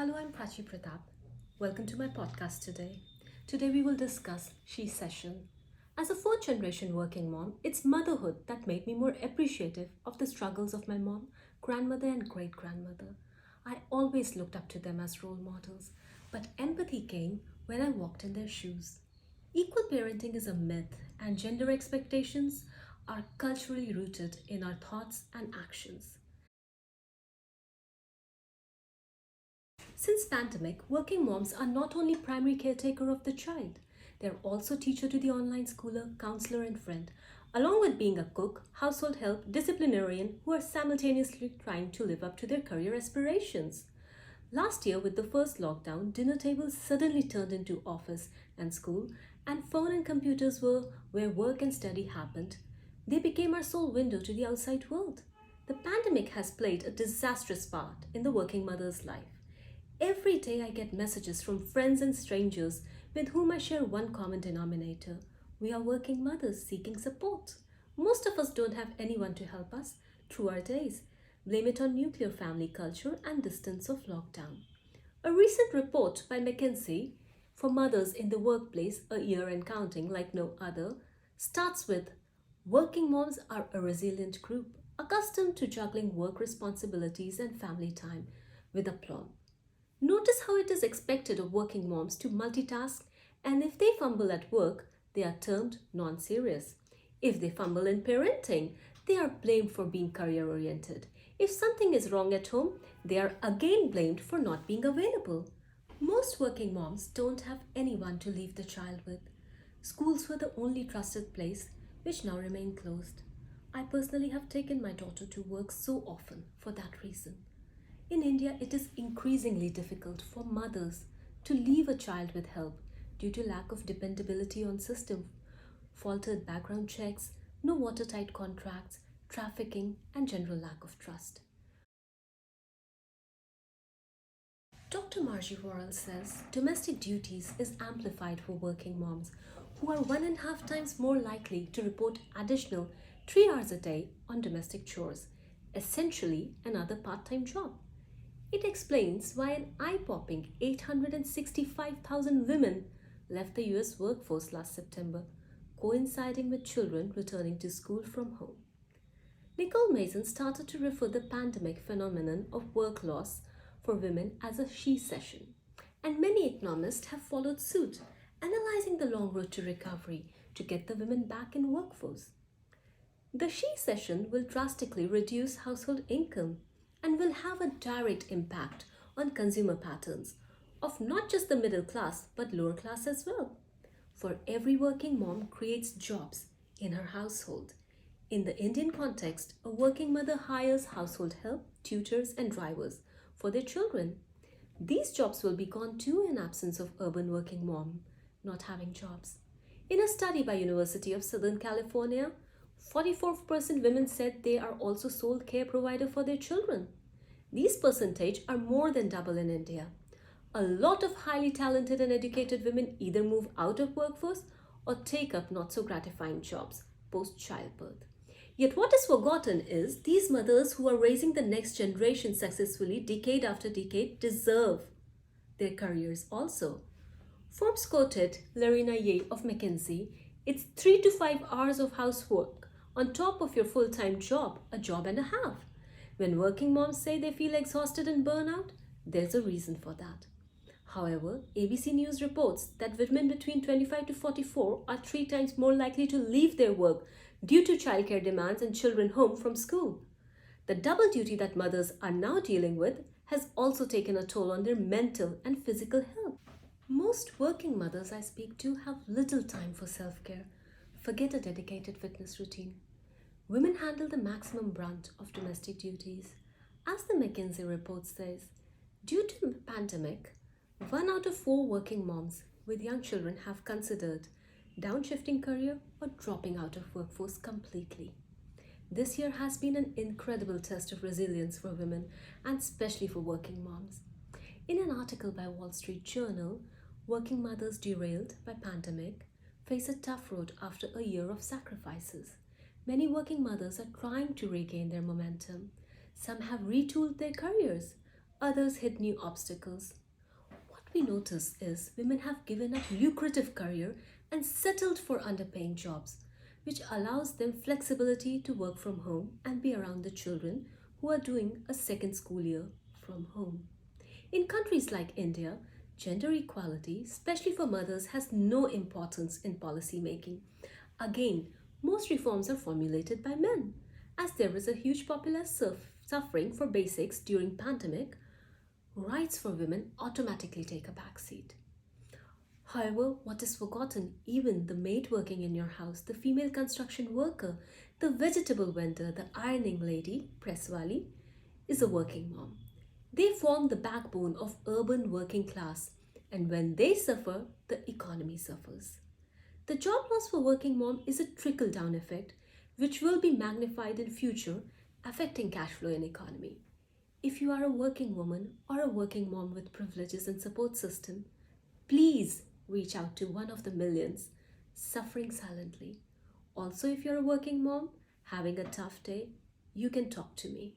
Hello, I'm Prachi Pratap. Welcome to my podcast today. Today we will discuss She Session. As a fourth generation working mom, it's motherhood that made me more appreciative of the struggles of my mom, grandmother, and great grandmother. I always looked up to them as role models, but empathy came when I walked in their shoes. Equal parenting is a myth, and gender expectations are culturally rooted in our thoughts and actions. Since pandemic, working moms are not only primary caretaker of the child, they're also teacher to the online schooler, counselor and friend, along with being a cook, household help, disciplinarian who are simultaneously trying to live up to their career aspirations. Last year, with the first lockdown, dinner tables suddenly turned into office and school, and phone and computers were where work and study happened. They became our sole window to the outside world. The pandemic has played a disastrous part in the working mother's life. Every day I get messages from friends and strangers with whom I share one common denominator. We are working mothers seeking support. Most of us don't have anyone to help us through our days. Blame it on nuclear family culture and distance of lockdown. A recent report by McKinsey for mothers in the workplace, a year and counting like no other, starts with working moms are a resilient group, accustomed to juggling work responsibilities and family time with aplomb. Notice how it is expected of working moms to multitask, and if they fumble at work, they are termed non serious. If they fumble in parenting, they are blamed for being career oriented. If something is wrong at home, they are again blamed for not being available. Most working moms don't have anyone to leave the child with. Schools were the only trusted place, which now remain closed. I personally have taken my daughter to work so often for that reason. In India, it is increasingly difficult for mothers to leave a child with help due to lack of dependability on system, faltered background checks, no watertight contracts, trafficking, and general lack of trust. Dr. Margie Worrell says domestic duties is amplified for working moms who are 1.5 times more likely to report additional 3 hours a day on domestic chores, essentially another part time job. It explains why an eye popping 865,000 women left the US workforce last September, coinciding with children returning to school from home. Nicole Mason started to refer the pandemic phenomenon of work loss for women as a she session, and many economists have followed suit, analyzing the long road to recovery to get the women back in workforce. The she session will drastically reduce household income and will have a direct impact on consumer patterns of not just the middle class but lower class as well. For every working mom creates jobs in her household. In the Indian context, a working mother hires household help, tutors, and drivers for their children. These jobs will be gone too in absence of urban working mom not having jobs. In a study by University of Southern California, 44% women said they are also sole care provider for their children. These percentage are more than double in India. A lot of highly talented and educated women either move out of workforce or take up not so gratifying jobs post childbirth. Yet what is forgotten is these mothers who are raising the next generation successfully decade after decade deserve their careers also. Forbes quoted Larina Ye of McKinsey, it's 3 to 5 hours of housework on top of your full-time job, a job and a half. When working moms say they feel exhausted and burnout, there's a reason for that. However, ABC News reports that women between 25 to 44 are 3 times more likely to leave their work due to childcare demands and children home from school. The double duty that mothers are now dealing with has also taken a toll on their mental and physical health. Most working mothers I speak to have little time for self care. Forget a dedicated fitness routine. Women handle the maximum brunt of domestic duties. As the McKinsey report says, due to the pandemic, 1 out of 4 working moms with young children have considered downshifting career or dropping out of workforce completely. This year has been an incredible test of resilience for women and especially for working moms. In an article by Wall Street Journal, working mothers derailed by pandemic face a tough road after a year of sacrifices. Many working mothers are trying to regain their momentum. Some have retooled their careers. others hit new obstacles. What we notice is women have given up lucrative career and settled for underpaying jobs, which allows them flexibility to work from home and be around the children who are doing a second school year from home. In countries like India, gender equality, especially for mothers, has no importance in policy making. Again, most reforms are formulated by men. As there is a huge popular suffering for basics during pandemic, rights for women automatically take a backseat. However, what is forgotten, even the maid working in your house, the female construction worker, the vegetable vendor, the ironing lady, presswali, is a working mom. They form the backbone of urban working class, and when they suffer, the economy suffers. The job loss for working mom is a trickle down effect which will be magnified in future, affecting cash flow and economy. If you are a working woman or a working mom with privileges and support system, please reach out to one of the millions suffering silently. Also, if you're a working mom having a tough day, you can talk to me.